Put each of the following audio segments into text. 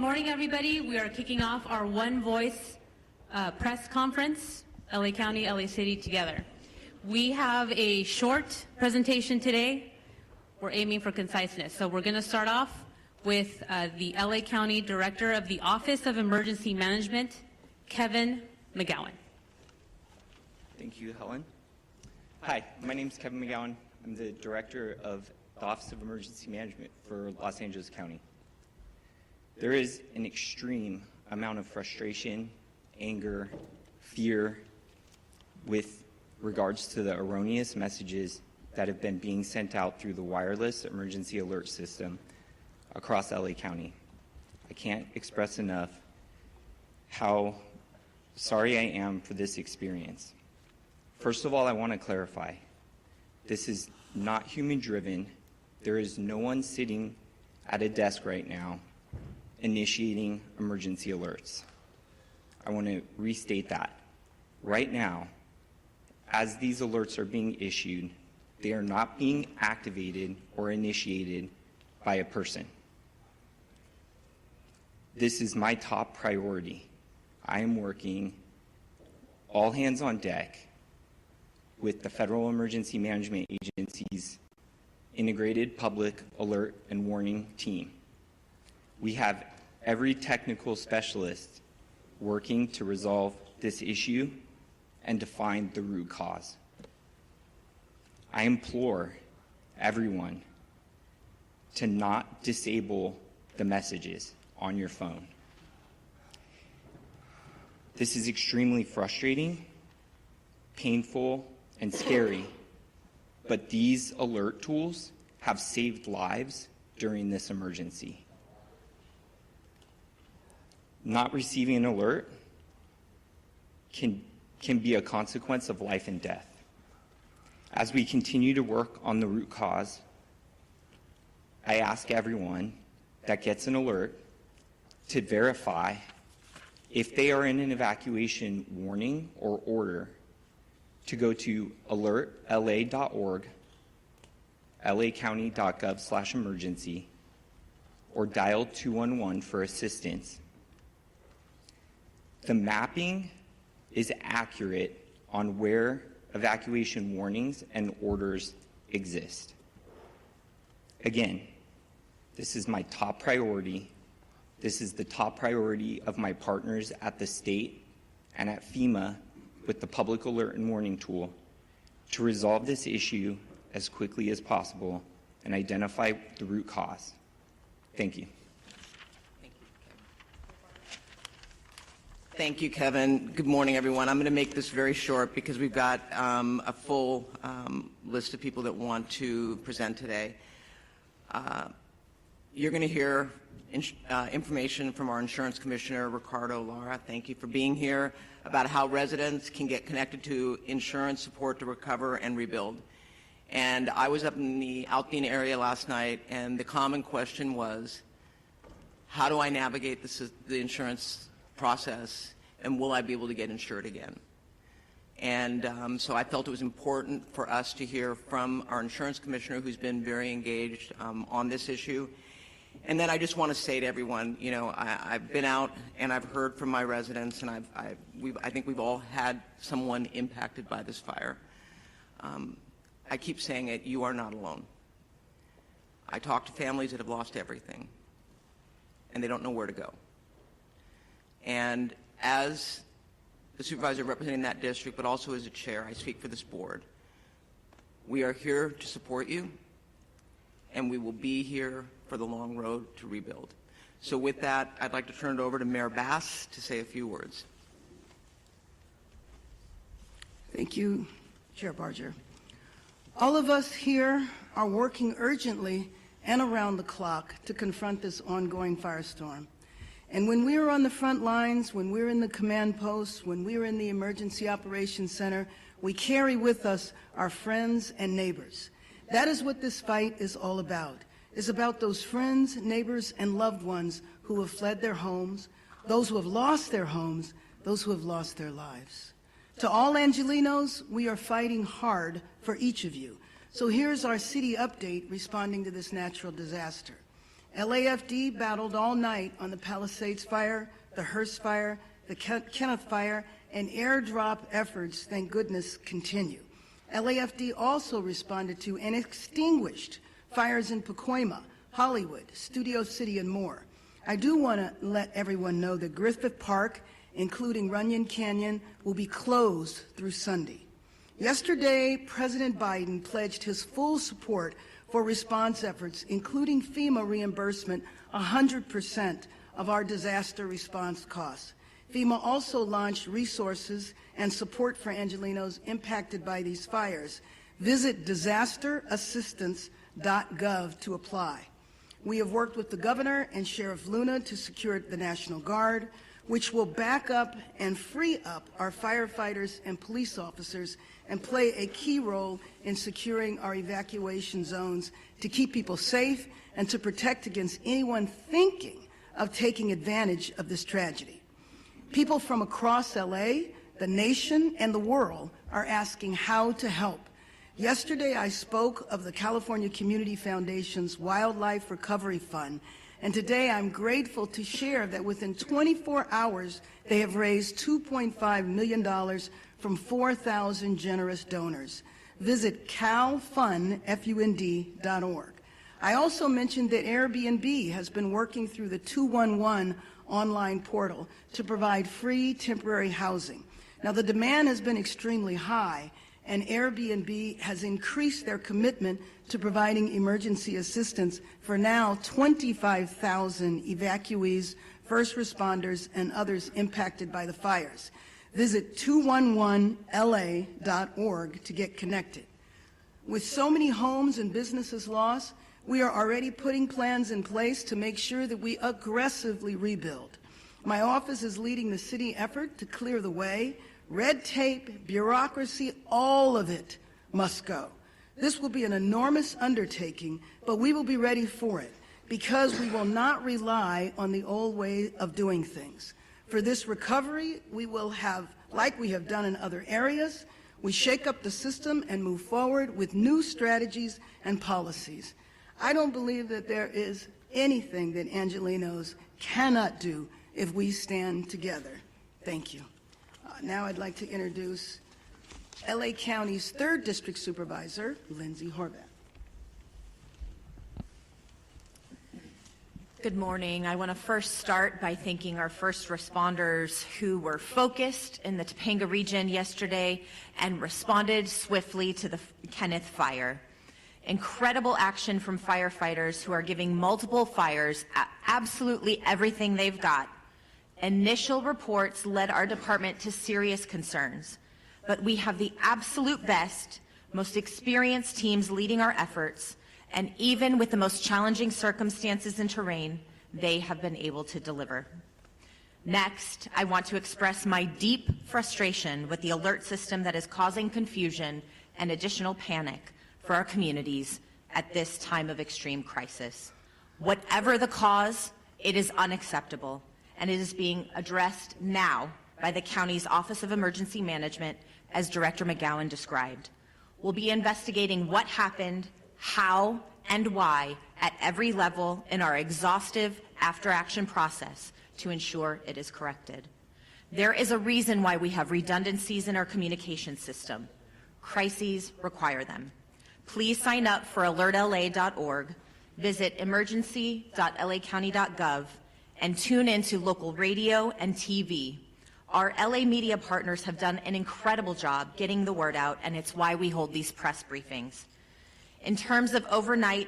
morning, everybody. We are kicking off our One Voice press conference, LA County, LA City together. We have a short presentation today. We're aiming for conciseness. So we're going to start off with the LA County Director of the Office of Emergency Management, Kevin McGowan. Thank you, Helen. Hi, my name is Kevin McGowan. I'm the Director of the Office of Emergency Management for Los Angeles County. There is an extreme amount of frustration, anger, fear with regards to the erroneous messages that have been being sent out through the wireless emergency alert system across LA County. I can't express enough how sorry I am for this experience. First of all, I want to clarify, this is not human-driven. There is no one sitting at a desk right now initiating emergency alerts. I want to restate that. Right now, as these alerts are being issued, they are not being activated or initiated by a person. This is my top priority. I am working all hands on deck with the Federal Emergency Management Agency's Integrated Public Alert and Warning Team. We have every technical specialist working to resolve this issue and to find the root cause. I implore everyone to not disable the messages on your phone. This is extremely frustrating, painful, and scary, but these alert tools have saved lives during this emergency. Not receiving an alert can be a consequence of life and death. As we continue to work on the root cause, I ask everyone that gets an alert to verify if they are in an evacuation warning or order to go to alertla.org, lacounty.gov/emergency, or dial 211 for assistance. The mapping is accurate on where evacuation warnings and orders exist. Again, this is my top priority. This is the top priority of my partners at the state and at FEMA with the Public Alert and Warning Tool to resolve this issue as quickly as possible and identify the root cause. Thank you. Thank you, Kevin. Good morning, everyone. I'm going to make this very short because we've got a full list of people that want to present today. You're going to hear information from our Insurance Commissioner, Ricardo Lara. Thank you for being here, about how residents can get connected to insurance support to recover and rebuild. And I was up in the Alpine area last night, and the common question was, how do I navigate the insurance process, and will I be able to get insured again? And so I felt it was important for us to hear from our Insurance Commissioner, who's been very engaged on this issue. And then I just want to say to everyone, you know, I've been out and I've heard from my residents, and I think we've all had someone impacted by this fire. I keep saying it, you are not alone. I talk to families that have lost everything, and they don't know where to go. And as the supervisor representing that district, but also as a chair, I speak for this board. We are here to support you, and we will be here for the long road to rebuild. So with that, I'd like to turn it over to Mayor Bass to say a few words. Thank you, Chair Barger. All of us here are working urgently and around the clock to confront this ongoing firestorm. And when we are on the front lines, when we're in the command posts, when we're in the Emergency Operations Center, we carry with us our friends and neighbors. That is what this fight is all about. It's about those friends, neighbors, and loved ones who have fled their homes, those who have lost their homes, those who have lost their lives. To all Angelenos, we are fighting hard for each of you. So here's our city update responding to this natural disaster. LAFD battled all night on the Palisades Fire, the Hearst Fire, the Kenneth Fire, and airdrop efforts, thank goodness, continue. LAFD also responded to and extinguished fires in Pacoima, Hollywood, Studio City, and more. I do want to let everyone know that Griffith Park, including Runyon Canyon, will be closed through Sunday. Yesterday, President Biden pledged his full support for response efforts, including FEMA reimbursement 100% of our disaster response costs. FEMA also launched resources and support for Angelenos impacted by these fires. Visit disasterassistance.gov to apply. We have worked with the Governor and Sheriff Luna to secure the National Guard, which will back up and free up our firefighters and police officers and play a key role in securing our evacuation zones to keep people safe and to protect against anyone thinking of taking advantage of this tragedy. People from across LA, the nation, and the world are asking how to help. Yesterday, I spoke of the California Community Foundation's Wildlife Recovery Fund, and today I'm grateful to share that within 24 hours, they have raised $2.5 million from 4,000 generous donors. Visit calfund.org. I also mentioned that Airbnb has been working through the 211 online portal to provide free temporary housing. Now, the demand has been extremely high, and Airbnb has increased their commitment to providing emergency assistance for now 25,000 evacuees, first responders, and others impacted by the fires. Visit 211la.org to get connected. With so many homes and businesses lost, we are already putting plans in place to make sure that we aggressively rebuild. My office is leading the city effort to clear the way. Red tape, bureaucracy, all of it must go. This will be an enormous undertaking, but we will be ready for it because we will not rely on the old way of doing things. For this recovery, we will have, like we have done in other areas, we shake up the system and move forward with new strategies and policies. I don't believe that there is anything that Angelenos cannot do if we stand together. Thank you. Now I'd like to introduce LA County's 3rd District Supervisor, Lindsay Horvath. Good morning. I want to first start by thanking our first responders who were focused in the Topanga region yesterday and responded swiftly to the Kenneth Fire. Incredible action from firefighters who are giving multiple fires absolutely everything they've got. Initial reports led our department to serious concerns, but we have the absolute best, most experienced teams leading our efforts, and even with the most challenging circumstances and terrain, they have been able to deliver. Next, I want to express my deep frustration with the alert system that is causing confusion and additional panic for our communities at this time of extreme crisis. Whatever the cause, it is unacceptable, and it is being addressed now by the county's Office of Emergency Management, as Director McGowan described. We'll be investigating what happened, how, and why at every level in our exhaustive after-action process to ensure it is corrected. There is a reason why we have redundancies in our communication system. Crises require them. Please sign up for alertla.org, visit emergency.lacounty.gov, and tune into local radio and TV. Our LA media partners have done an incredible job getting the word out, and it's why we hold these press briefings. In terms of overnight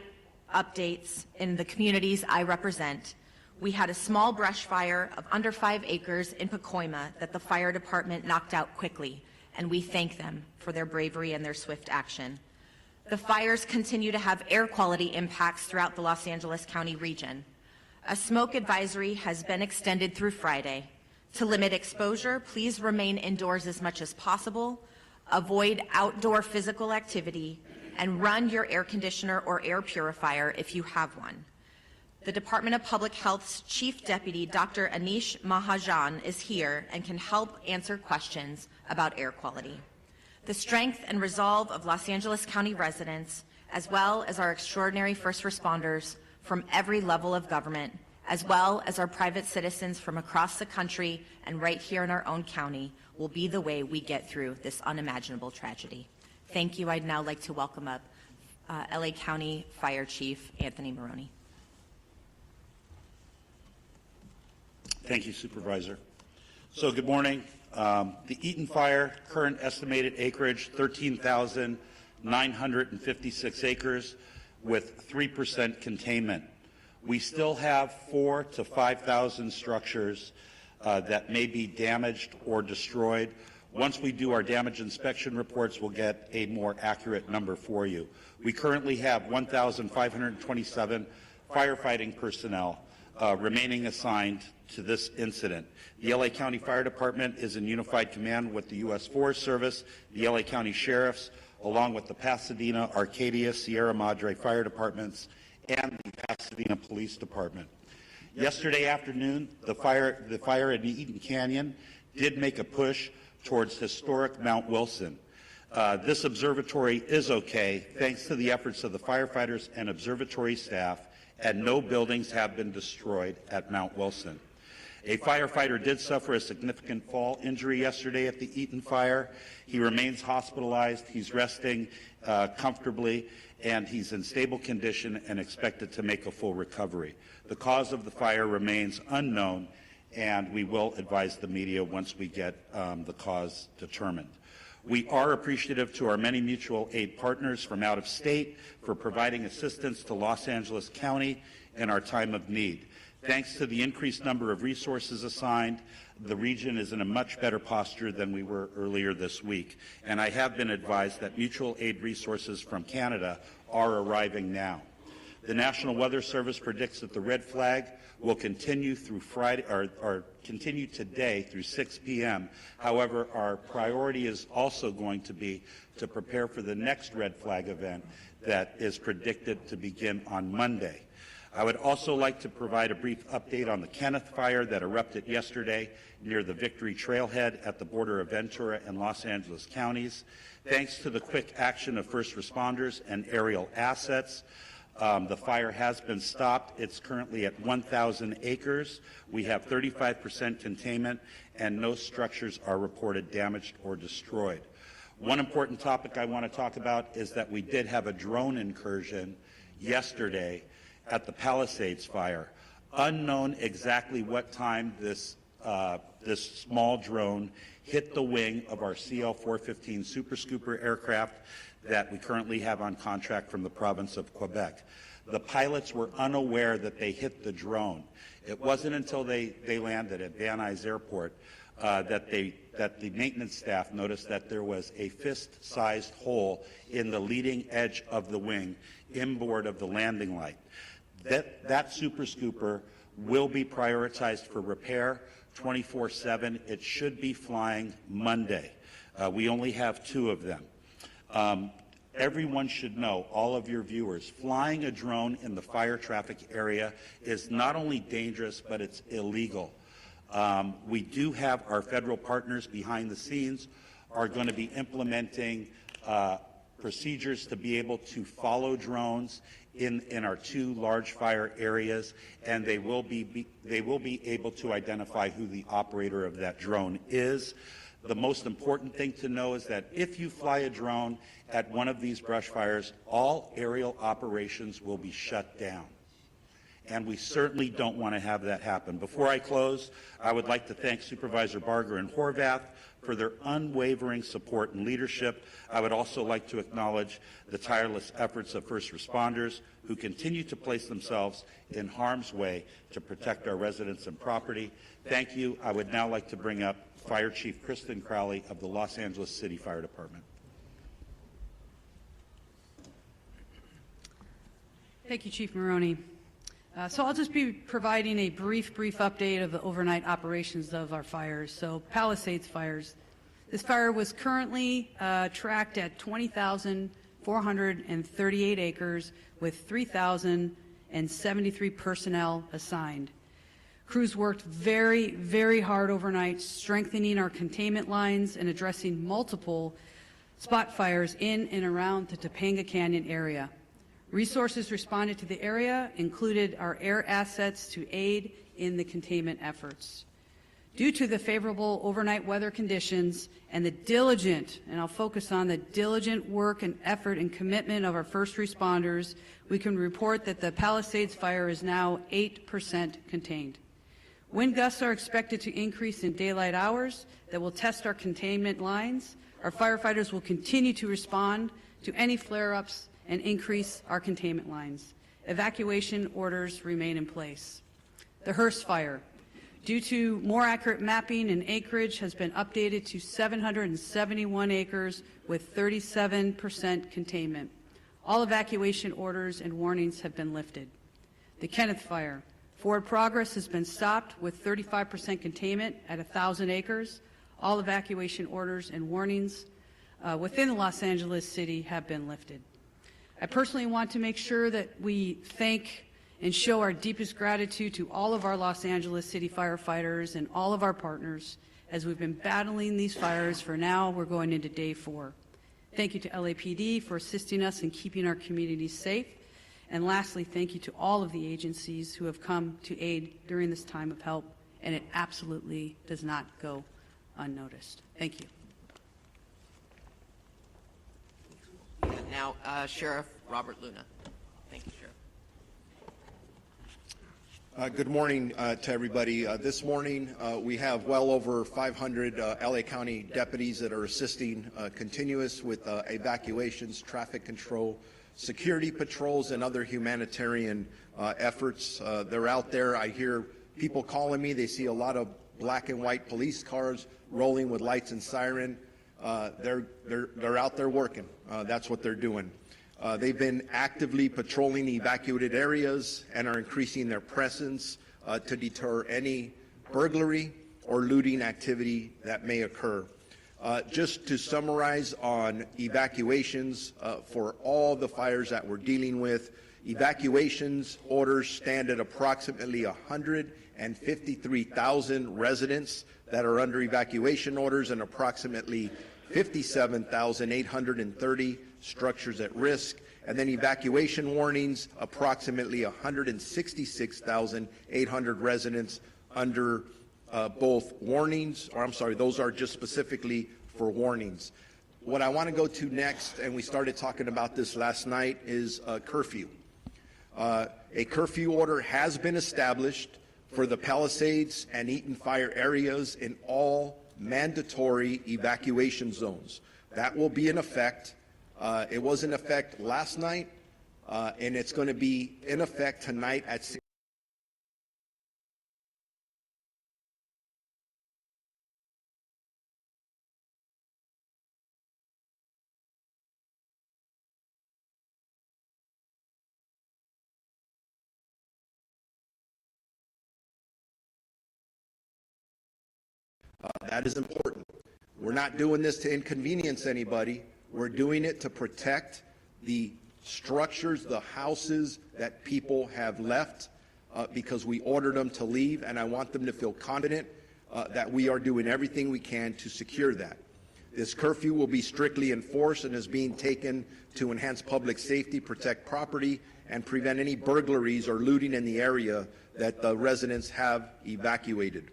updates in the communities I represent, we had a small brush fire of under 5 acres in Pacoima that the fire department knocked out quickly, and we thank them for their bravery and their swift action. The fires continue to have air quality impacts throughout the Los Angeles County region. A smoke advisory has been extended through Friday. To limit exposure, please remain indoors as much as possible, avoid outdoor physical activity, and run your air conditioner or air purifier if you have one. The Department of Public Health's Chief Deputy, Dr. Anish Mahajan, is here and can help answer questions about air quality. The strength and resolve of Los Angeles County residents, as well as our extraordinary first responders, from every level of government, as well as our private citizens from across the country and right here in our own county, will be the way we get through this unimaginable tragedy. Thank you. I'd now like to welcome up LA County Fire Chief Anthony Maroney. Thank you, Supervisor. So good morning. The Eaton Fire, current estimated acreage, 13,956 acres with 3% containment. We still have 4,000 to 5,000 structures that may be damaged or destroyed. Once we do our damage inspection reports, we'll get a more accurate number for you. We currently have 1,527 firefighting personnel remaining assigned to this incident. The LA County Fire Department is in unified command with the U.S. Forest Service, the LA County Sheriffs, along with the Pasadena, Arcadia, Sierra Madre Fire Departments, and the Pasadena Police Department. Yesterday afternoon, the fire in the Eaton Canyon did make a push towards historic Mount Wilson. This observatory is okay, thanks to the efforts of the firefighters and observatory staff, and no buildings have been destroyed at Mount Wilson. A firefighter did suffer a significant fall injury yesterday at the Eaton fire. He remains hospitalized. He's resting comfortably, and he's in stable condition and expected to make a full recovery. The cause of the fire remains unknown, and we will advise the media once we get the cause determined. We are appreciative to our many mutual aid partners from out of state for providing assistance to Los Angeles County in our time of need. Thanks to the increased number of resources assigned, the region is in a much better posture than we were earlier this week. And I have been advised that mutual aid resources from Canada are arriving now. The National Weather Service predicts that the red flag will continue through Friday, or continue today through 6 p.m. However, our priority is also going to be to prepare for the next red flag event that is predicted to begin on Monday. I would also like to provide a brief update on the Kenneth fire that erupted yesterday near the Victory Trailhead at the border of Ventura and Los Angeles counties. Thanks to the quick action of first responders and aerial assets, the fire has been stopped. It's currently at 1,000 acres. We have 35% containment, and no structures are reported damaged or destroyed. One important topic I want to talk about is that we did have a drone incursion yesterday at the Palisades Fire. Unknown exactly what time this small drone hit the wing of our CL-415 Super Scooper aircraft that we currently have on contract from the province of Quebec. The pilots were unaware that they hit the drone. It wasn't until they landed at Van Nuys Airport that the maintenance staff noticed that there was a fist-sized hole in the leading edge of the wing inboard of the landing light. That Super Scooper will be prioritized for repair 24/7. It should be flying Monday. We only have 2 of them. Everyone should know, all of your viewers, flying a drone in the fire traffic area is not only dangerous, but it's illegal. We do have our federal partners behind the scenes are going to be implementing procedures to be able to follow drones in our 2 large fire areas, and they will be able to identify who the operator of that drone is. The most important thing to know is that if you fly a drone at one of these brush fires, all aerial operations will be shut down. And we certainly don't want to have that happen. Before I close, I would like to thank Supervisor Barger and Horvath for their unwavering support and leadership. I would also like to acknowledge the tireless efforts of first responders who continue to place themselves in harm's way to protect our residents and property. Thank you. I would now like to bring up Fire Chief Kristen Crowley of the Los Angeles City Fire Department. Thank you, Chief Maroney. So I'll just be providing a brief update of the overnight operations of our fires. So Palisades Fires. This fire was currently tracked at 20,438 acres with 3,073 personnel assigned. Crews worked very, very hard overnight, strengthening our containment lines and addressing multiple spot fires in and around the Topanga Canyon area. Resources responded to the area included our air assets to aid in the containment efforts. Due to the favorable overnight weather conditions and the diligent, and I'll focus on the diligent work and effort and commitment of our first responders, we can report that the Palisades Fire is now 8% contained. Wind gusts are expected to increase in daylight hours that will test our containment lines. Our firefighters will continue to respond to any flare-ups and increase our containment lines. Evacuation orders remain in place. The Hearst Fire, due to more accurate mapping and acreage, has been updated to 771 acres with 37% containment. All evacuation orders and warnings have been lifted. The Kenneth Fire, forward progress has been stopped with 35% containment at 1,000 acres. All evacuation orders and warnings within Los Angeles City have been lifted. I personally want to make sure that we thank and show our deepest gratitude to all of our Los Angeles City firefighters and all of our partners as we've been battling these fires for now. We're going into day 4. Thank you to LAPD for assisting us in keeping our communities safe. And lastly, thank you to all of the agencies who have come to aid during this time of help, and it absolutely does not go unnoticed. Thank you. Now, Sheriff Robert Luna. Thank you, Sheriff. Good morning to everybody. This morning we have well over 500 LA County deputies that are assisting continuous with evacuations, traffic control, security patrols, and other humanitarian efforts. They're out there. I hear people calling me. They see a lot of black and white police cars rolling with lights and siren. They're out there working. That's what they're doing. They've been actively patrolling evacuated areas and are increasing their presence to deter any burglary or looting activity that may occur. Just to summarize on evacuations for all the fires that we're dealing with, evacuations orders stand at approximately 153,000 residents that are under evacuation orders and approximately 57,830 structures at risk, and then evacuation warnings, approximately 166,800 residents under both warnings, or I'm sorry, those are just specifically for warnings. What I want to go to next, and we started talking about this last night, is curfew. A curfew order has been established for the Palisades and Eaton fire areas in all mandatory evacuation zones. That will be in effect. It was in effect last night, and it's going to be in effect tonight at 6. That is important. We're not doing this to inconvenience anybody. We're doing it to protect the structures, the houses that people have left because we ordered them to leave, and I want them to feel confident that we are doing everything we can to secure that. This curfew will be strictly enforced and is being taken to enhance public safety, protect property, and prevent any burglaries or looting in the area that the residents have evacuated.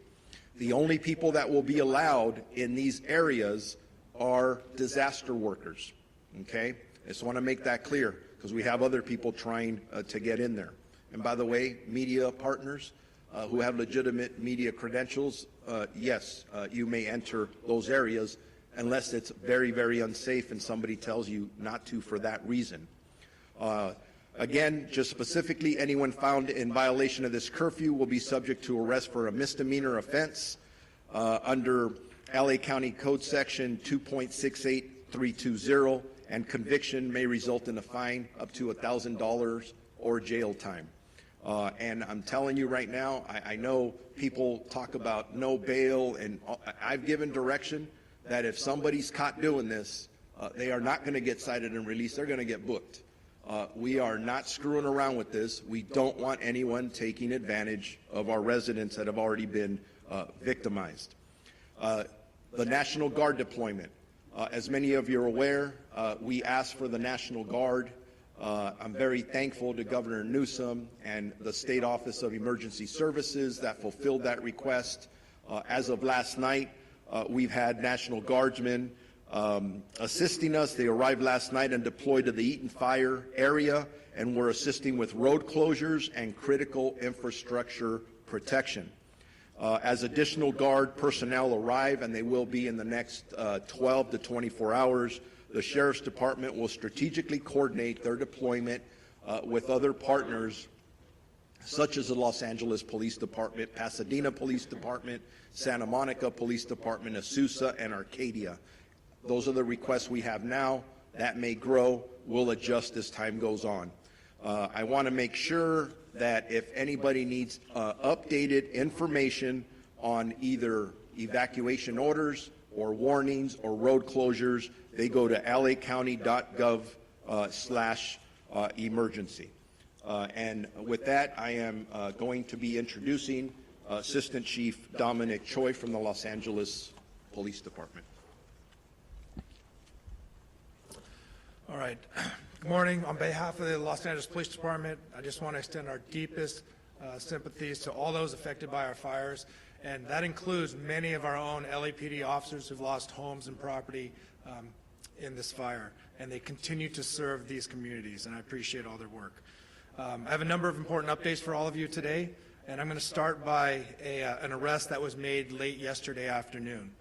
The only people that will be allowed in these areas are disaster workers, okay? I just want to make that clear because we have other people trying to get in there. And by the way, media partners who have legitimate media credentials, yes, you may enter those areas unless it's very, very unsafe and somebody tells you not to for that reason. Again, just specifically, anyone found in violation of this curfew will be subject to arrest for a misdemeanor offense under LA County Code Section 2.68320, and conviction may result in a fine up to $1,000 or jail time. And I'm telling you right now, I know people talk about no bail, and I've given direction that if somebody's caught doing this, they are not going to get cited and released. They're going to get booked. We are not screwing around with this. We don't want anyone taking advantage of our residents that have already been victimized. The National Guard deployment. As many of you are aware, we asked for the National Guard I'm very thankful to Governor Newsom and the State Office of Emergency Services that fulfilled that request. As of last night, we've had National Guardsmen assisting us. They arrived last night and deployed to the Eaton Fire area, and we're assisting with road closures and critical infrastructure protection. As additional Guard personnel arrive, and they will be in the next 12 to 24 hours, the Sheriff's Department will strategically coordinate their deployment with other partners such as the Los Angeles Police Department, Pasadena Police Department, Santa Monica Police Department, Azusa, and Arcadia. Those are the requests we have now. That may grow. We'll adjust as time goes on. I want to make sure that if anybody needs updated information on either evacuation orders or warnings or road closures, they go to lacounty.gov/emergency. And with that, I am going to be introducing Assistant Chief Dominic Choi from the Los Angeles Police Department. All right. Good morning. On behalf of the Los Angeles Police Department, I just want to extend our deepest sympathies to all those affected by our fires, and that includes many of our own LAPD officers who've lost homes and property in this fire, and they continue to serve these communities, and I appreciate all their work. I have a number of important updates for all of you today, and I'm going to start by an arrest that was made late yesterday afternoon.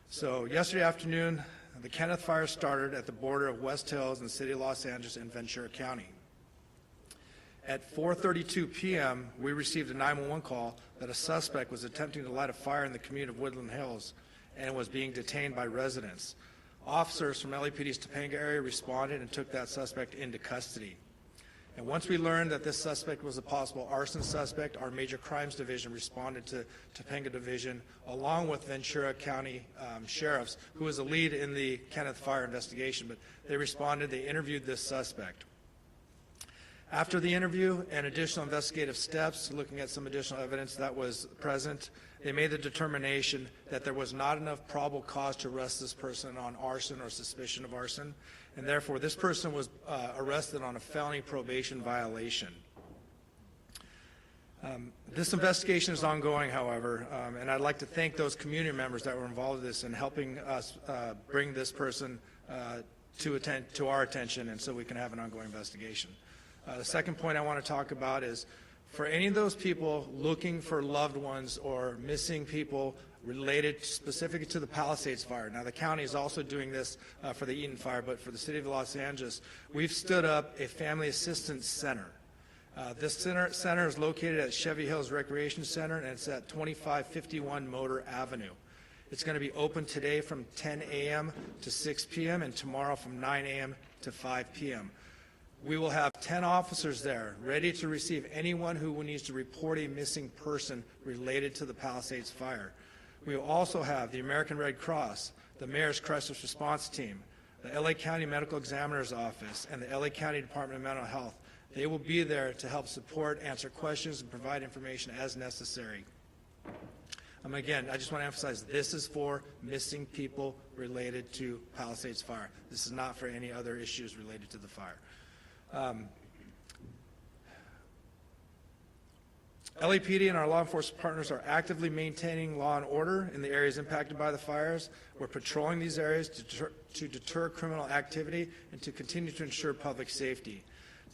So yesterday afternoon, the Kenneth Fire started at the border of West Hills and the city of Los Angeles and Ventura County. At 4:32 p.m., we received a 911 call that a suspect was attempting to light a fire in the community of Woodland Hills and was being detained by residents. Officers from LAPD's Topanga area responded and took that suspect into custody. And once we learned that this suspect was a possible arson suspect, our Major Crimes Division responded to Topanga Division along with Ventura County sheriffs, who was the lead in the Kenneth Fire investigation. But they responded, they interviewed this suspect. After the interview and additional investigative steps, looking at some additional evidence that was present, they made the determination that there was not enough probable cause to arrest this person on arson or suspicion of arson, and therefore this person was arrested on a felony probation violation. This investigation is ongoing, however, and I'd like to thank those community members that were involved in this and helping us bring this person to our attention, and so we can have an ongoing investigation. The second point I want to talk about is for any of those people looking for loved ones or missing people related specifically to the Palisades Fire. Now, the county is also doing this for the Eaton Fire, but for the city of Los Angeles, we've stood up a family assistance center. This center is located at Chevy Hills Recreation Center, and it's at 2551 Motor Avenue. It's going to be open today from 10 a.m. to 6 p.m. and tomorrow from 9 a.m. to 5 p.m. We will have 10 officers there ready to receive anyone who needs to report a missing person related to the Palisades Fire. We will also have the American Red Cross, the Mayor's Crisis Response Team, the LA County Medical Examiner's Office, and the LA County Department of Mental Health. They will be there to help support, answer questions, and provide information as necessary. Again, I just want to emphasize this is for missing people related to Palisades Fire. This is not for any other issues related to the fire. LAPD and our law enforcement partners are actively maintaining law and order in the areas impacted by the fires. We're patrolling these areas to deter criminal activity and to continue to ensure public safety.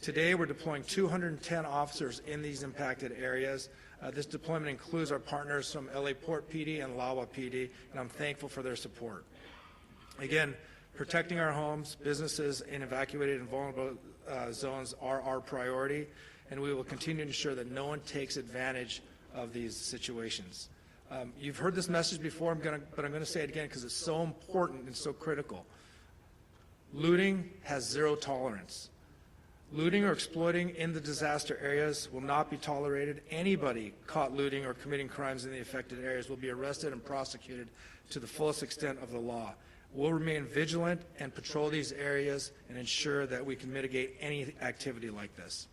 Today, we're deploying 210 officers in these impacted areas. This deployment includes our partners from LA Port PD and LAWA PD, and I'm thankful for their support. Again, protecting our homes, businesses, and evacuated and vulnerable zones are our priority, and we will continue to ensure that no one takes advantage of these situations. You've heard this message before, but I'm going to say it again because it's so important and so critical. Looting has zero tolerance. Looting or exploiting in the disaster areas will not be tolerated. Anybody caught looting or committing crimes in the affected areas will be arrested and prosecuted to the fullest extent of the law. We'll remain vigilant and patrol these areas and ensure that we can mitigate any activity like this.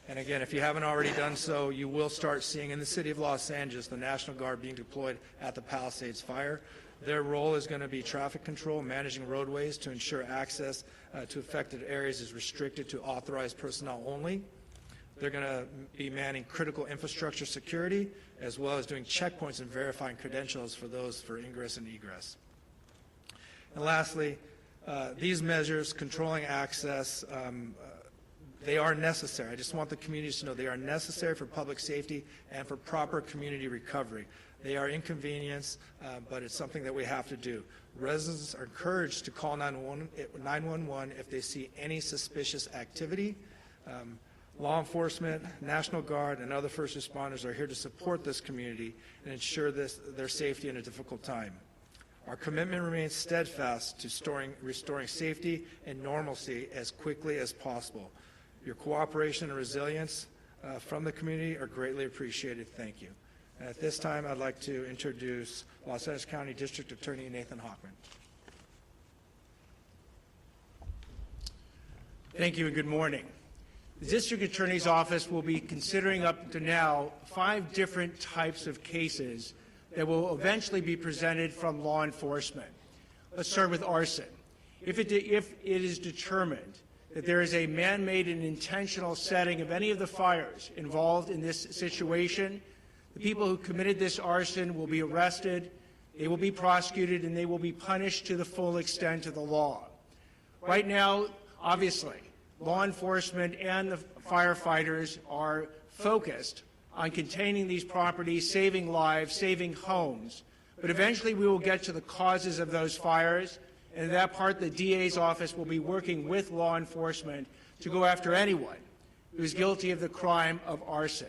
And again, if you haven't already done so, you will start seeing in the city of Los Angeles the National Guard being deployed at the Palisades Fire. Their role is going to be traffic control, managing roadways to ensure access to affected areas is restricted to authorized personnel only. They're going to be manning critical infrastructure security, as well as doing checkpoints and verifying credentials for those for ingress and egress. And lastly, these measures controlling access, they are necessary. I just want the communities to know they are necessary for public safety and for proper community recovery. They are inconvenience, but it's something that we have to do. Residents are encouraged to call 911 if they see any suspicious activity. Law enforcement, National Guard, and other first responders are here to support this community and ensure their safety in a difficult time. Our commitment remains steadfast to restoring safety and normalcy as quickly as possible. Your cooperation and resilience from the community are greatly appreciated. Thank you. And at this time, I'd like to introduce Los Angeles County District Attorney Nathan Hochman. Thank you and good morning. The District Attorney's Office will be considering up to now 5 different types of cases that will eventually be presented from law enforcement. Let's start with arson. If it is determined that there is a man-made and intentional setting of any of the fires involved in this situation, the people who committed this arson will be arrested, they will be prosecuted, and they will be punished to the full extent of the law. Right now, obviously, law enforcement and the firefighters are focused on containing these properties, saving lives, saving homes. But eventually we will get to the causes of those fires, and in that part the DA's office will be working with law enforcement to go after anyone who is guilty of the crime of arson.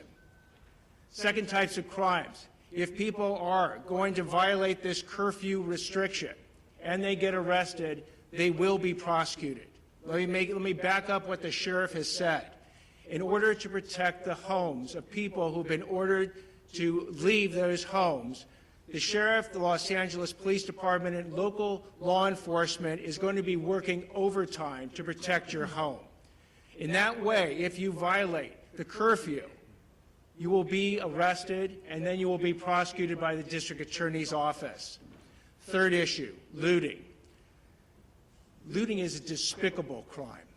Second types of crimes. If people are going to violate this curfew restriction and they get arrested, they will be prosecuted. Let me back up what the sheriff has said. In order to protect the homes of people who've been ordered to leave those homes, the sheriff, the Los Angeles Police Department, and local law enforcement is going to be working overtime to protect your home. In that way, if you violate the curfew, you will be arrested and then you will be prosecuted by the district attorney's office. Third issue, looting. Looting is a despicable crime.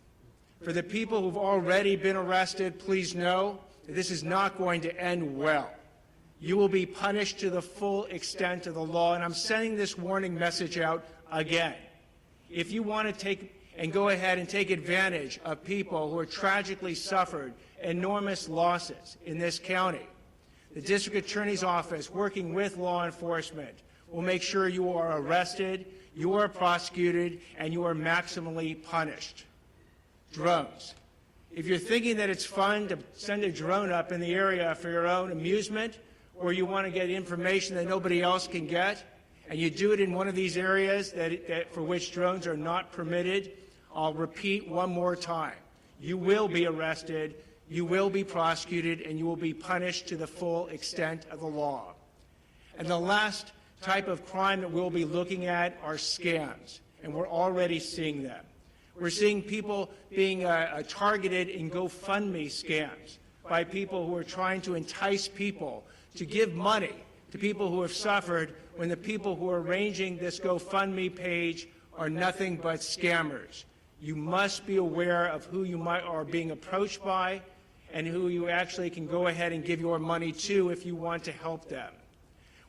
For the people who've already been arrested, please know that this is not going to end well. You will be punished to the full extent of the law, and I'm sending this warning message out again. If you want to take and go ahead and take advantage of people who have tragically suffered enormous losses in this county, the district attorney's office, working with law enforcement, will make sure you are arrested, you are prosecuted, and you are maximally punished. Drones. If you're thinking that it's fun to send a drone up in the area for your own amusement, or you want to get information that nobody else can get, and you do it in one of these areas for which drones are not permitted, I'll repeat one more time. You will be arrested, you will be prosecuted, and you will be punished to the full extent of the law. And the last type of crime that we'll be looking at are scams, and we're already seeing them. We're seeing people being targeted in GoFundMe scams by people who are trying to entice people to give money to people who have suffered when the people who are arranging this GoFundMe page are nothing but scammers. You must be aware of who you are being approached by and who you actually can go ahead and give your money to if you want to help them.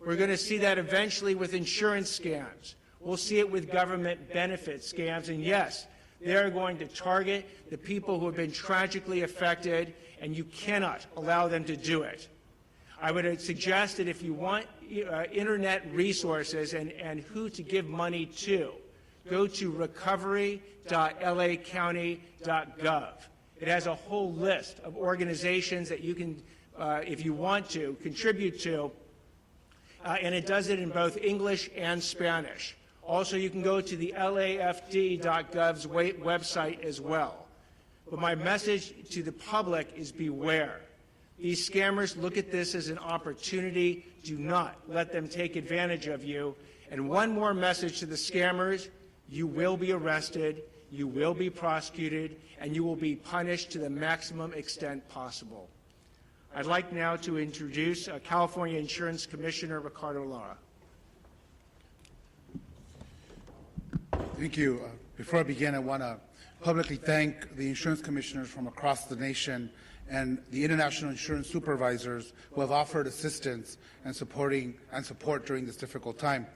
We're going to see that eventually with insurance scams. We'll see it with government benefit scams, and yes, they're going to target the people who have been tragically affected, and you cannot allow them to do it. I would suggest that if you want internet resources and who to give money to, go to recovery.lacounty.gov. It has a whole list of organizations that you can, if you want to, contribute to, and it does it in both English and Spanish. Also, you can go to the LAFD.gov's website as well. But my message to the public is beware. These scammers look at this as an opportunity. Do not let them take advantage of you. And one more message to the scammers: you will be arrested, you will be prosecuted, and you will be punished to the maximum extent possible. I'd like now to introduce California Insurance Commissioner Ricardo Lara. Thank you. Before I begin, I want to publicly thank the insurance commissioners from across the nation and the international insurance supervisors who have offered assistance and support during this difficult time.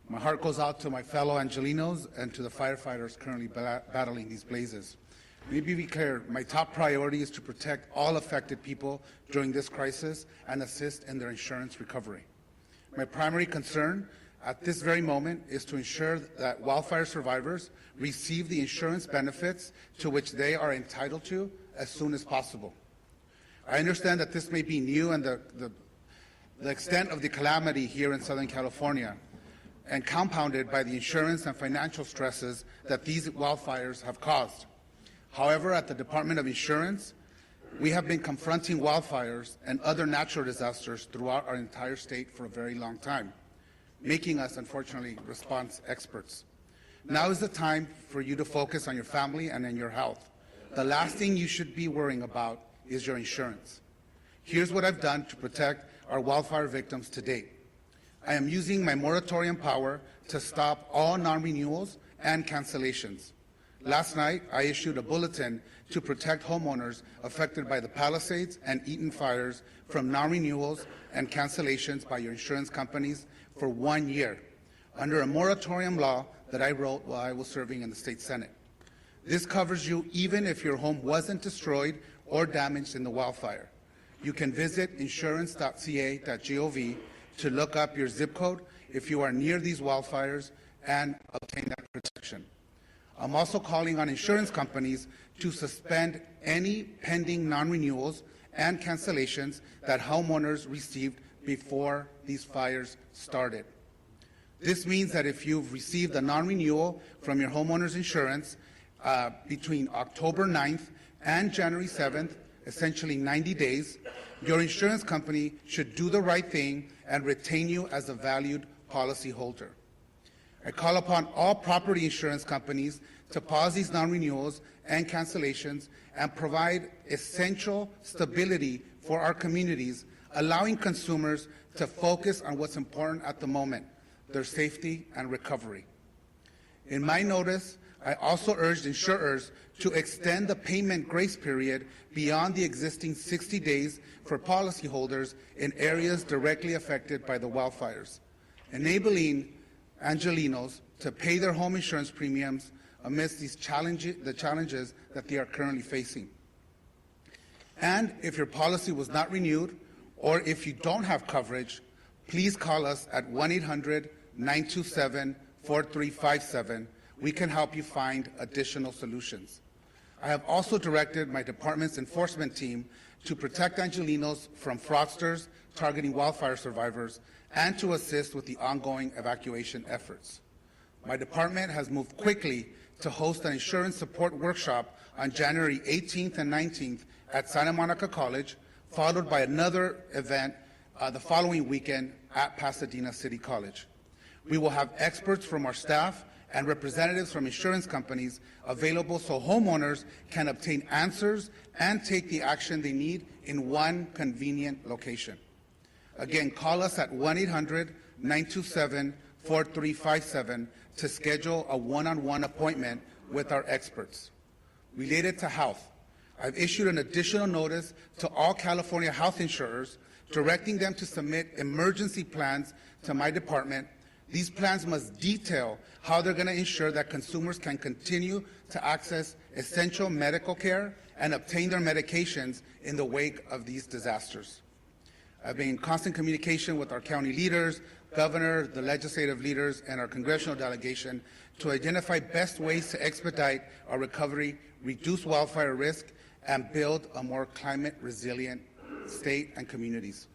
My heart goes out to my fellow Angelinos and to the firefighters currently battling these blazes. Let me be clear, my top priority is to protect all affected people during this crisis and assist in their insurance recovery. My primary concern at this very moment is to ensure that wildfire survivors receive the insurance benefits to which they are entitled to as soon as possible. I understand that this may be new and the extent of the calamity here in Southern California and compounded by the insurance and financial stresses that these wildfires have caused. However, at the Department of Insurance, we have been confronting wildfires and other natural disasters throughout our entire state for a very long time, making us, unfortunately, response experts. Now is the time for you to focus on your family and on your health. The last thing you should be worrying about is your insurance. Here's what I've done to protect our wildfire victims to date. I am using my moratorium power to stop all non-renewals and cancellations. Last night, I issued a bulletin to protect homeowners affected by the Palisades and Eaton fires from non-renewals and cancellations by your insurance companies for 1 year, under a moratorium law that I wrote while I was serving in the state Senate. This covers you even if your home wasn't destroyed or damaged in the wildfire. You can visit insurance.ca.gov to look up your zip code if you are near these wildfires and obtain that protection. I'm also calling on insurance companies to suspend any pending non-renewals and cancellations that homeowners received before these fires started. This means that if you've received a non-renewal from your homeowner's insurance between October 9th and January 7th, essentially 90 days, your insurance company should do the right thing and retain you as a valued policyholder. I call upon all property insurance companies to pause these non-renewals and cancellations and provide essential stability for our communities, allowing consumers to focus on what's important at the moment, their safety and recovery. In my notice, I also urged insurers to extend the payment grace period beyond the existing 60 days for policyholders in areas directly affected by the wildfires, enabling Angelinos to pay their home insurance premiums amidst the challenges that they are currently facing. And if your policy was not renewed, or if you don't have coverage, please call us at 1-800-927-4357. We can help you find additional solutions. I have also directed my department's enforcement team to protect Angelinos from fraudsters targeting wildfire survivors and to assist with the ongoing evacuation efforts. My department has moved quickly to host an insurance support workshop on January 18th and 19th at Santa Monica College, followed by another event the following weekend at Pasadena City College. We will have experts from our staff and representatives from insurance companies available so homeowners can obtain answers and take the action they need in one convenient location. Again, call us at 1-800-927-4357 to schedule a one-on-one appointment with our experts. Related to health, I've issued an additional notice to all California health insurers directing them to submit emergency plans to my department. These plans must detail how they're going to ensure that consumers can continue to access essential medical care and obtain their medications in the wake of these disasters. I've been in constant communication with our county leaders, governor, the legislative leaders, and our congressional delegation to identify best ways to expedite our recovery, reduce wildfire risk, and build a more climate-resilient state and communities.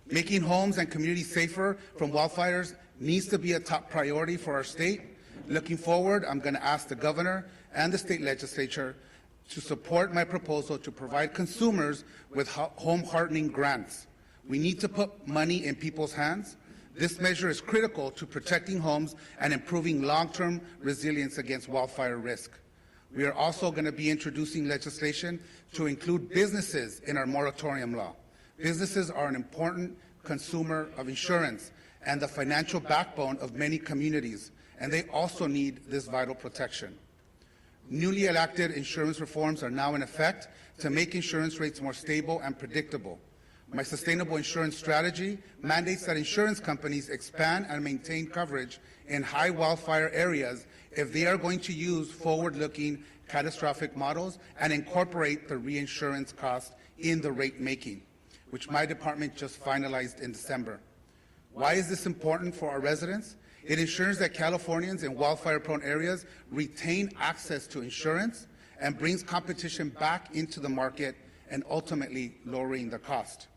Making homes and communities safer from wildfires needs to be a top priority for our state. Looking forward, I'm going to ask the governor and the state legislature to support my proposal to provide consumers with home hardening grants. We need to put money in people's hands. This measure is critical to protecting homes and improving long-term resilience against wildfire risk. We are also going to be introducing legislation to include businesses in our moratorium law. Businesses are an important consumer of insurance and the financial backbone of many communities, and they also need this vital protection. Newly enacted insurance reforms are now in effect to make insurance rates more stable and predictable. My sustainable insurance strategy mandates that insurance companies expand and maintain coverage in high wildfire areas if they are going to use forward-looking catastrophic models and incorporate the reinsurance cost in the rate making, which my department just finalized in December. Why is this important for our residents? It ensures that Californians in wildfire-prone areas retain access to insurance and brings competition back into the market and ultimately lowering the cost.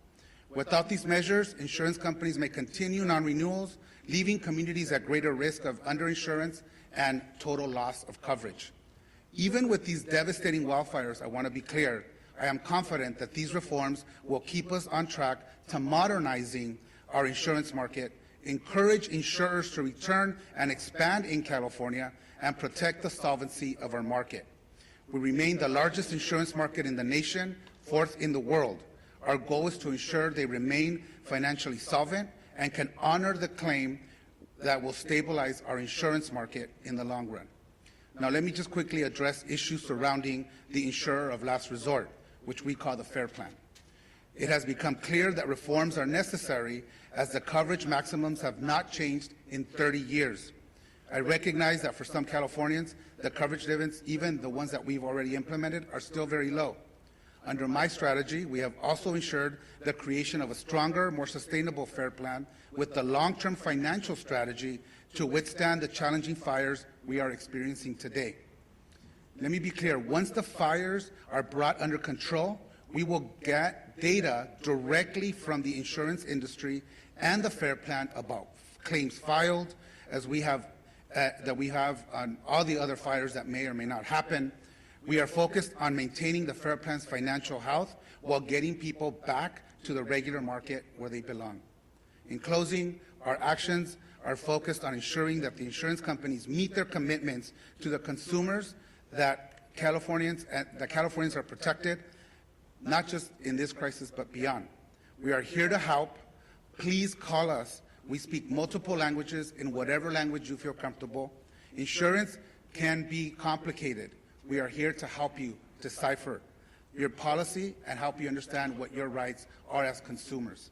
Without these measures, insurance companies may continue non-renewals, leaving communities at greater risk of underinsurance and total loss of coverage. Even with these devastating wildfires, I want to be clear, I am confident that these reforms will keep us on track to modernizing our insurance market, encourage insurers to return and expand in California, and protect the solvency of our market. We remain the largest insurance market in the nation, fourth in the world. Our goal is to ensure they remain financially solvent and can honor the claim that will stabilize our insurance market in the long run. Now, let me just quickly address issues surrounding the insurer of last resort, which we call the FAIR Plan. It has become clear that reforms are necessary as the coverage maximums have not changed in 30 years. I recognize that for some Californians, the coverage limits, even the ones that we've already implemented, are still very low. Under my strategy, we have also ensured the creation of a stronger, more sustainable FAIR Plan with the long-term financial strategy to withstand the challenging fires we are experiencing today. Let me be clear, once the fires are brought under control, we will get data directly from the insurance industry and the FAIR Plan about claims filed, as we have on all the other fires that may or may not happen. We are focused on maintaining the FAIR Plan's financial health while getting people back to the regular market where they belong. In closing, our actions are focused on ensuring that the insurance companies meet their commitments to the consumers, that Californians are protected, not just in this crisis, but beyond. We are here to help. Please call us. We speak multiple languages in whatever language you feel comfortable. Insurance can be complicated. We are here to help you decipher your policy and help you understand what your rights are as consumers.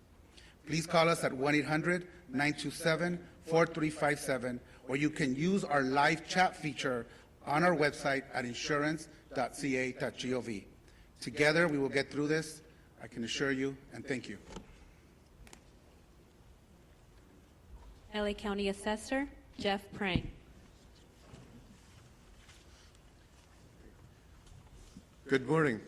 Please call us at 1-800-927-4357, or you can use our live chat feature on our website at insurance.ca.gov. Together, we will get through this, I can assure you, and thank you. LA County Assessor Jeff Prang. Good morning.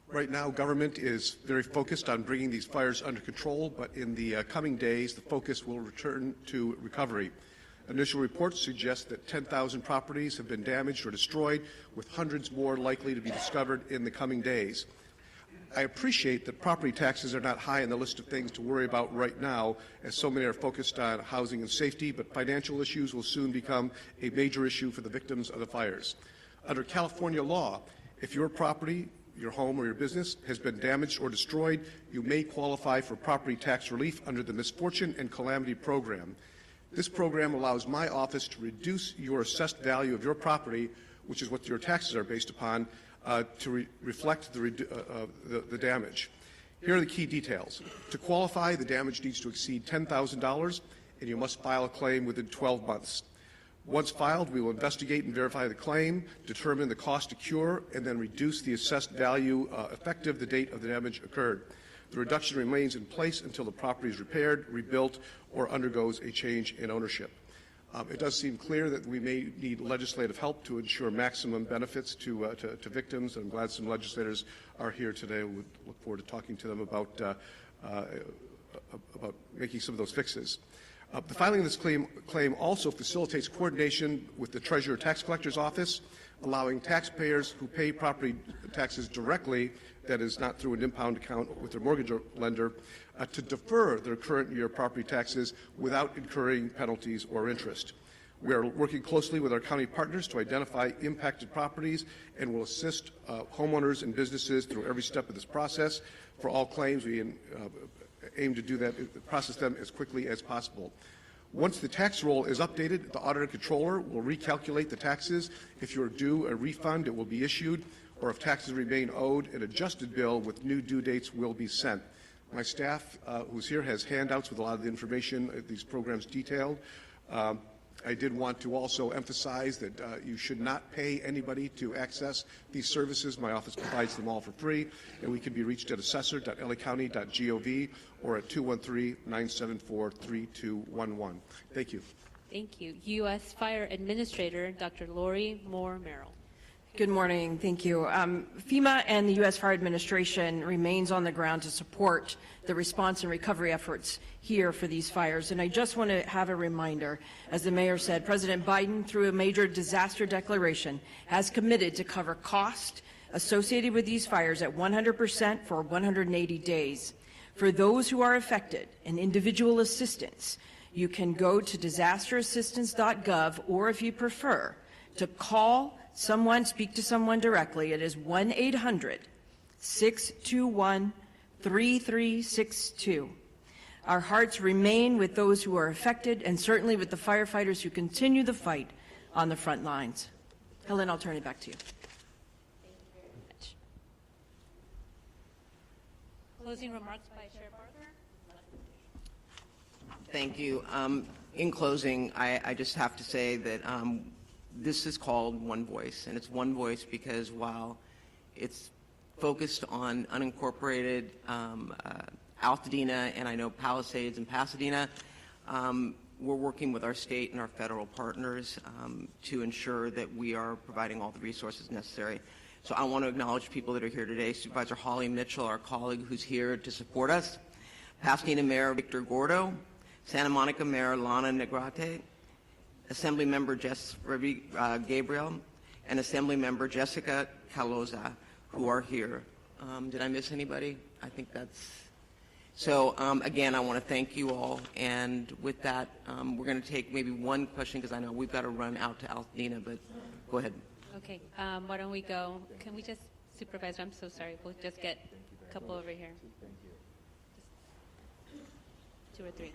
Right now, government is very focused on bringing these fires under control, but in the coming days, the focus will return to recovery. Initial reports suggest that 10,000 properties have been damaged or destroyed, with hundreds more likely to be discovered in the coming days. I appreciate that property taxes are not high on the list of things to worry about right now, as so many are focused on housing and safety, but financial issues will soon become a major issue for the victims of the fires. Under California law, if your property, your home or your business has been damaged or destroyed, you may qualify for property tax relief under the Misfortune and Calamity Program. This program allows my office to reduce your assessed value of your property, which is what your taxes are based upon, to reflect the damage. Here are the key details. To qualify, the damage needs to exceed $10,000, and you must file a claim within 12 months. Once filed, we will investigate and verify the claim, determine the cost to cure, and then reduce the assessed value effective the date of the damage occurred. The reduction remains in place until the property is repaired, rebuilt, or undergoes a change in ownership. It does seem clear that we may need legislative help to ensure maximum benefits to victims, and I'm glad some legislators are here today. We look forward to talking to them about making some of those fixes. The filing of this claim also facilitates coordination with the Treasurer Tax Collector's Office, allowing taxpayers who pay property taxes directly, that is not through an impound account with their mortgage lender, to defer their current year property taxes without incurring penalties or interest. We are working closely with our county partners to identify impacted properties and will assist homeowners and businesses through every step of this process. For all claims, we aim to do that, process them as quickly as possible. Once the tax roll is updated, the auditor controller will recalculate the taxes. If you're due a refund, it will be issued, or if taxes remain owed, an adjusted bill with new due dates will be sent. My staff, who's here, has handouts with a lot of the information these programs detailed. I did want to also emphasize that you should not pay anybody to access these services. My office provides them all for free, and we can be reached at assessor.lacounty.gov or at 213-974-3211. Thank you. Thank you. U.S. Fire Administrator, Dr. Lori Moore Merrill. Good morning. Thank you. FEMA and the U.S. Fire Administration remains on the ground to support the response and recovery efforts here for these fires. And I just want to have a reminder, as the mayor said, President Biden, through a major disaster declaration, has committed to cover cost associated with these fires at 100% for 180 days. For those who are affected and individual assistance, you can go to disasterassistance.gov, or if you prefer, to call someone, speak to someone directly. It is 1-800-621-3362. Our hearts remain with those who are affected, and certainly with the firefighters who continue the fight on the front lines. Helen, I'll turn it back to you. Thank you very much. Closing remarks by Sheriff Barger. Thank you. In closing, I just have to say that this is called One Voice, and it's One Voice because while it's focused on unincorporated Altadena and I know Palisades and Pasadena, we're working with our state and our federal partners to ensure that we are providing all the resources necessary. So I want to acknowledge people that are here today. Supervisor Holly Mitchell, our colleague who's here to support us, Pasadena Mayor Victor Gordo, Santa Monica Mayor Lana Negrete, Assemblymember Jess Gabriel, and Assemblymember Jessica Caloza, who are here. Did I miss anybody? I think that's... So, again, I want to thank you all, and with that, we're going to take maybe one question, because I know we've got to run out to Altadena, but go ahead. Okay, why don't we go, can we just, Supervisor, I'm so sorry, we'll just get a couple over here. Just 2 or 3.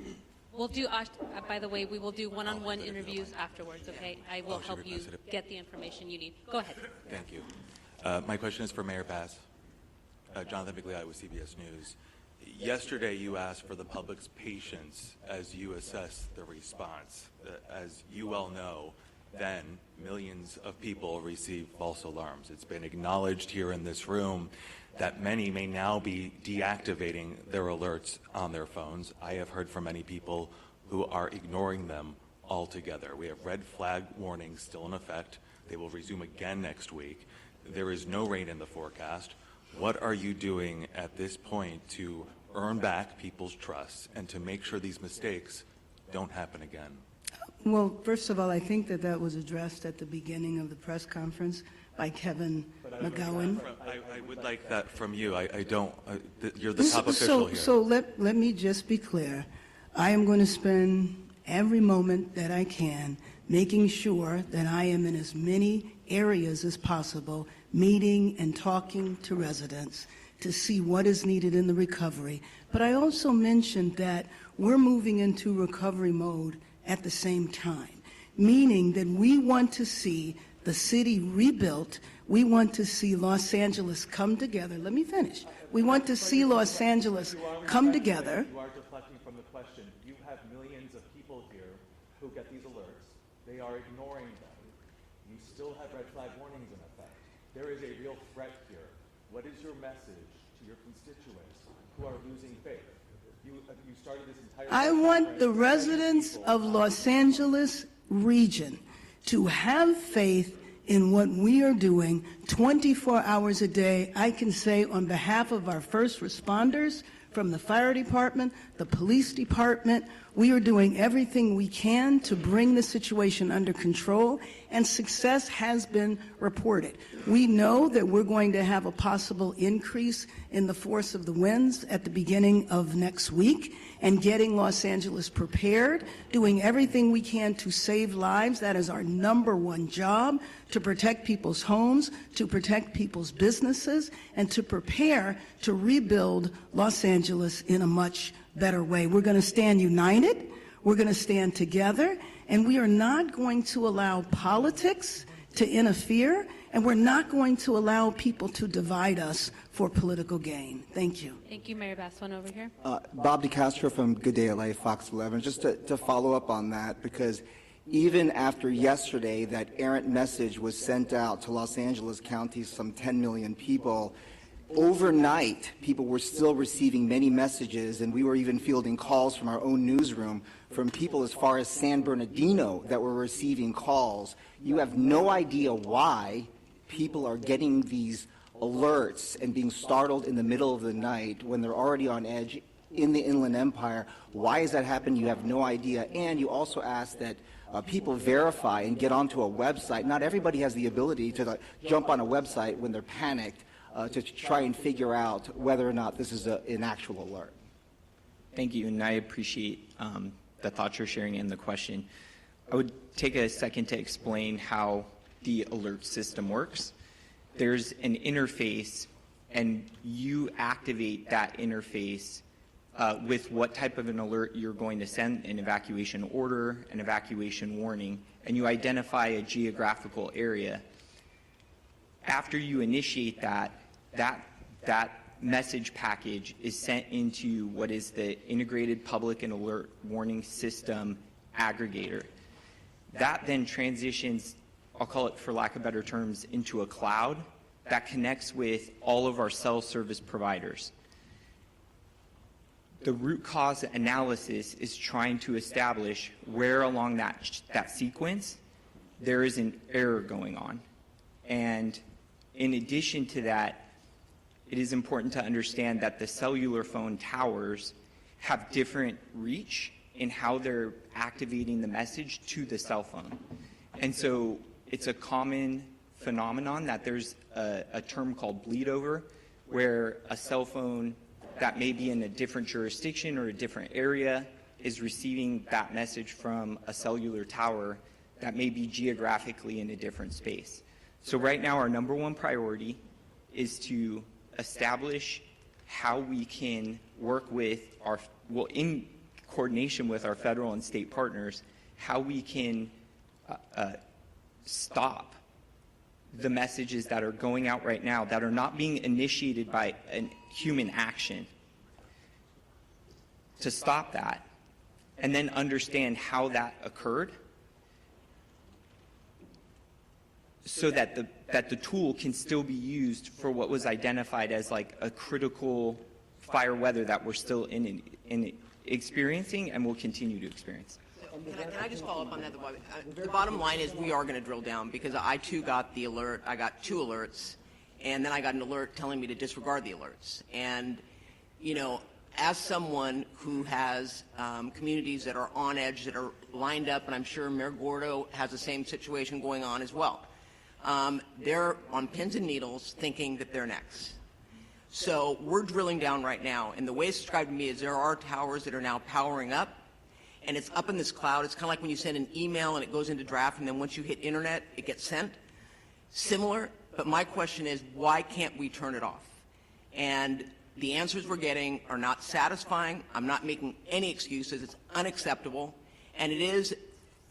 We'll do, by the way, we will do one-on-one interviews afterwards, okay? I will help you get the information you need. Go ahead. Thank you. My question is for Mayor Bass. Jonathan Vigliotti with CBS News. Yesterday, you asked for the public's patience as you assess the response. As you well know, then millions of people receive false alarms. It's been acknowledged here in this room that many may now be deactivating their alerts on their phones. I have heard from many people who are ignoring them altogether. We have red flag warnings still in effect. They will resume again next week. There is no rain in the forecast. What are you doing at this point to earn back people's trust and to make sure these mistakes don't happen again? Well, first of all, I think that was addressed at the beginning of the press conference by Kevin McGowan. I would like that from you. I don't, you're the top official here. So let me just be clear. I am going to spend every moment that I can making sure that I am in as many areas as possible, meeting and talking to residents to see what is needed in the recovery. But I also mentioned that we're moving into recovery mode at the same time, meaning that we want to see the city rebuilt. We want to see Los Angeles come together. Let me finish. We want to see Los Angeles come together. You are deflecting from the question. You have millions of people here who get these alerts. They are ignoring them. You still have red flag warnings in effect. There is a real threat here. What is your message to your constituents who are losing faith? You started this entire... I want the residents of Los Angeles region to have faith in what we are doing 24 hours a day. I can say on behalf of our first responders, from the fire department, the police department, we are doing everything we can to bring the situation under control, and success has been reported. We know that we're going to have a possible increase in the force of the winds at the beginning of next week, and getting Los Angeles prepared, doing everything we can to save lives. That is our #1 job, to protect people's homes, to protect people's businesses, and to prepare to rebuild Los Angeles in a much better way. We're going to stand united. We're going to stand together, and we are not going to allow politics to interfere, and we're not going to allow people to divide us for political gain. Thank you. Thank you, Mayor Bass. One over here. Bob DeCastro from Good Day LA, Fox 11. Just to follow up on that, because even after yesterday that errant message was sent out to Los Angeles County, some 10 million people, overnight people were still receiving many messages, and we were even fielding calls from our own newsroom from people as far as San Bernardino that were receiving calls. You have no idea why people are getting these alerts and being startled in the middle of the night when they're already on edge in the Inland Empire. Why has that happened? You have no idea. And you also ask that people verify and get onto a website. Not everybody has the ability to jump on a website when they're panicked to try and figure out whether or not this is an actual alert. Thank you, and I appreciate the thoughts you're sharing and the question. I would take a second to explain how the alert system works. There's an interface, and you activate that interface with what type of an alert you're going to send, an evacuation order, an evacuation warning, and you identify a geographical area. After you initiate that message package is sent into what is the Integrated Public and Alert Warning System aggregator. That then transitions, I'll call it for lack of better terms, into a cloud that connects with all of our cell service providers. The root cause analysis is trying to establish where along that sequence there is an error going on. And in addition to that, it is important to understand that the cellular phone towers have different reach in how they're activating the message to the cell phone. And so it's a common phenomenon that there's a term called bleed over, where a cell phone that may be in a different jurisdiction or a different area is receiving that message from a cellular tower that may be geographically in a different space. So right now our number one priority is to establish how we can work with in coordination with our federal and state partners, how we can stop the messages that are going out right now that are not being initiated by a human action, to stop that, and then understand how that occurred, so that the tool can still be used for what was identified as like a critical fire weather that we're still in experiencing and will continue to experience. Can I just follow up on that? The bottom line is we are going to drill down, because I too got the alert. I got 2 alerts, and then I got an alert telling me to disregard the alerts. And, you know, as someone who has communities that are on edge, that are lined up, and I'm sure Mayor Gordo has the same situation going on as well. They're on pins and needles thinking that they're next. So we're drilling down right now, and the way it's described to me is there are towers that are now powering up, and it's up in this cloud. It's kind of like when you send an email and it goes into draft, and then once you hit internet, it gets sent. Similar, but my question is, why can't we turn it off? And the answers we're getting are not satisfying. I'm not making any excuses. It's unacceptable, and it is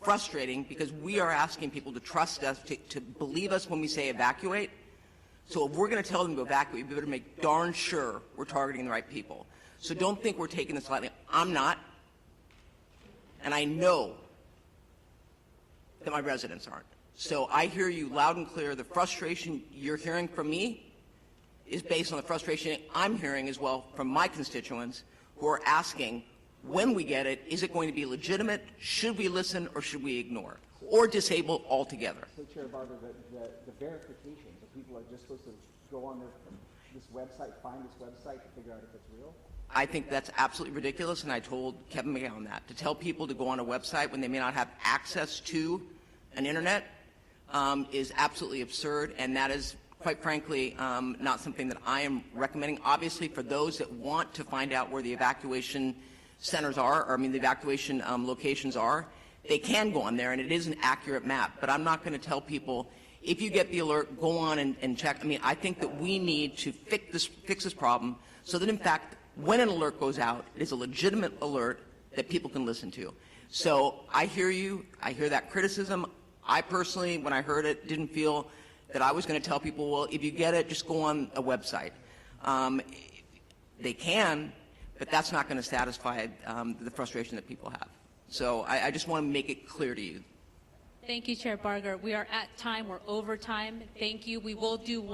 frustrating because we are asking people to trust us, to believe us when we say evacuate. So if we're going to tell them to evacuate, we better make darn sure we're targeting the right people. So don't think we're taking this lightly. I'm not. And I know that my residents aren't. So I hear you loud and clear. The frustration you're hearing from me is based on the frustration I'm hearing as well from my constituents who are asking, when we get it, is it going to be legitimate? Should we listen, or should we ignore, or disable altogether? So, Chair Barber, the verification, so people are just supposed to go on this website, find this website to figure out if it's real? I think that's absolutely ridiculous, and I told Kevin McGowan that. To tell people to go on a website when they may not have access to an internet is absolutely absurd, and that is, quite frankly, not something that I am recommending. Obviously, for those that want to find out where the evacuation centers are, or the evacuation locations are, they can go on there, and it is an accurate map. But I'm not going to tell people, if you get the alert, go on and check. I think that we need to fix this problem so that, in fact, when an alert goes out, it is a legitimate alert that people can listen to. So I hear you. I hear that criticism. I personally, when I heard it, didn't feel that I was going to tell people, well, if you get it, just go on a website. They can, but that's not going to satisfy the frustration that people have. So I just want to make it clear to you. Thank you, Chair Barger. We are at time. We're over time. Thank you. We will do one.